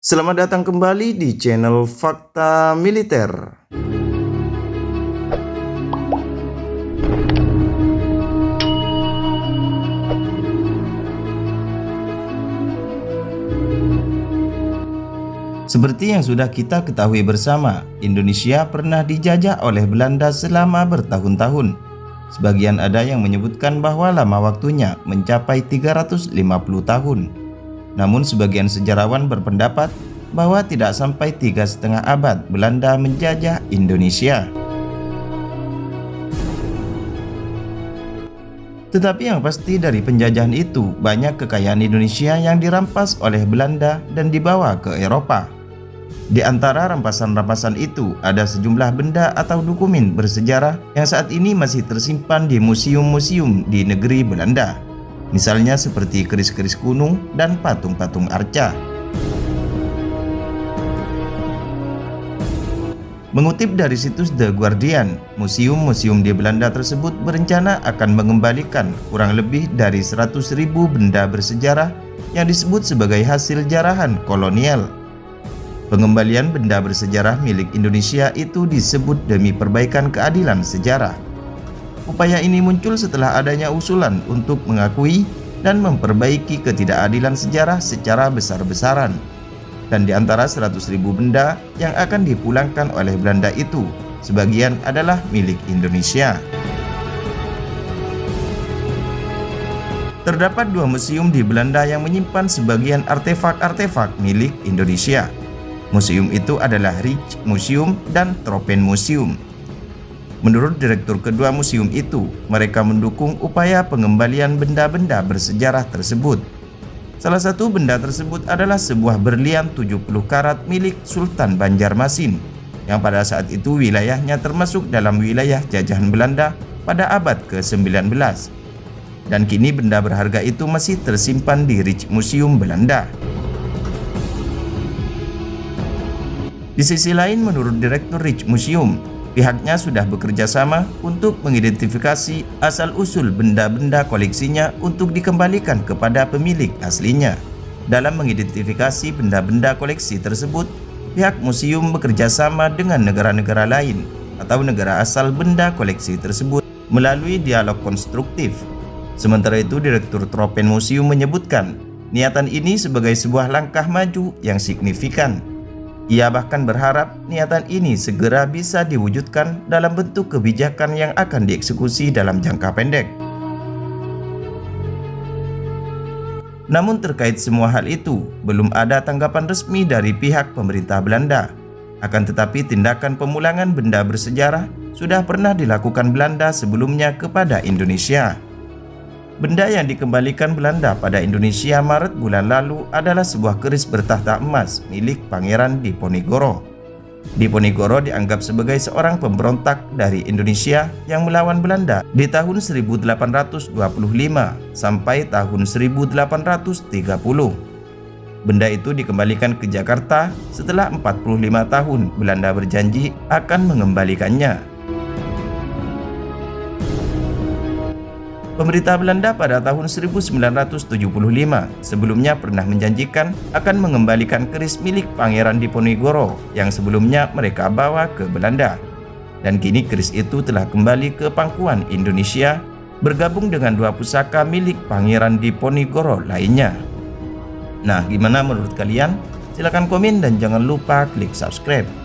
Selamat datang kembali di channel Fakta Militer. Seperti yang sudah kita ketahui bersama, Indonesia pernah dijajah oleh Belanda selama bertahun-tahun. Sebagian ada yang menyebutkan bahwa lama waktunya mencapai 350 tahun. Namun sebagian sejarawan berpendapat bahwa tidak sampai 3,5 abad Belanda menjajah Indonesia. Tetapi yang pasti dari penjajahan itu, banyak kekayaan Indonesia yang dirampas oleh Belanda dan dibawa ke Eropa. Di antara rampasan-rampasan itu ada sejumlah benda atau dokumen bersejarah yang saat ini masih tersimpan di museum-museum di negeri Belanda. Misalnya seperti keris-keris kuno dan patung-patung arca. Mengutip dari situs The Guardian, museum-museum di Belanda tersebut berencana akan mengembalikan kurang lebih dari 100.000 benda bersejarah yang disebut sebagai hasil jarahan kolonial. Pengembalian benda bersejarah milik Indonesia itu disebut demi perbaikan keadilan sejarah. Upaya ini muncul setelah adanya usulan untuk mengakui dan memperbaiki ketidakadilan sejarah secara besar-besaran. Dan di antara 100.000 benda yang akan dipulangkan oleh Belanda itu, sebagian adalah milik Indonesia. Terdapat dua museum di Belanda yang menyimpan sebagian artefak-artefak milik Indonesia. Museum itu adalah Rijksmuseum dan Tropenmuseum. Menurut direktur kedua museum itu, mereka mendukung upaya pengembalian benda-benda bersejarah tersebut. Salah satu benda tersebut adalah sebuah berlian 70 karat milik Sultan Banjarmasin, yang pada saat itu wilayahnya termasuk dalam wilayah jajahan Belanda pada abad ke-19. Dan kini benda berharga itu masih tersimpan di Rijksmuseum Belanda. Di sisi lain, menurut direktur Rijksmuseum, pihaknya sudah bekerja sama untuk mengidentifikasi asal-usul benda-benda koleksinya untuk dikembalikan kepada pemilik aslinya. Dalam mengidentifikasi benda-benda koleksi tersebut, pihak museum bekerja sama dengan negara-negara lain atau negara asal benda koleksi tersebut melalui dialog konstruktif. Sementara itu, Direktur Tropenmuseum menyebutkan niatan ini sebagai sebuah langkah maju yang signifikan. Ia bahkan berharap niatan ini segera bisa diwujudkan dalam bentuk kebijakan yang akan dieksekusi dalam jangka pendek. Namun terkait semua hal itu, belum ada tanggapan resmi dari pihak pemerintah Belanda. Akan tetapi tindakan pemulangan benda bersejarah sudah pernah dilakukan Belanda sebelumnya kepada Indonesia. Benda yang dikembalikan Belanda pada Indonesia Maret bulan lalu adalah sebuah keris bertahta emas milik Pangeran Diponegoro. Diponegoro dianggap sebagai seorang pemberontak dari Indonesia yang melawan Belanda di tahun 1825 sampai tahun 1830. Benda itu dikembalikan ke Jakarta setelah 45 tahun Belanda berjanji akan mengembalikannya. Pemerintah Belanda pada tahun 1975 sebelumnya pernah menjanjikan akan mengembalikan keris milik Pangeran Diponegoro yang sebelumnya mereka bawa ke Belanda. Dan kini keris itu telah kembali ke pangkuan Indonesia bergabung dengan dua pusaka milik Pangeran Diponegoro lainnya. Nah, gimana menurut kalian? Silahkan komen dan jangan lupa klik subscribe.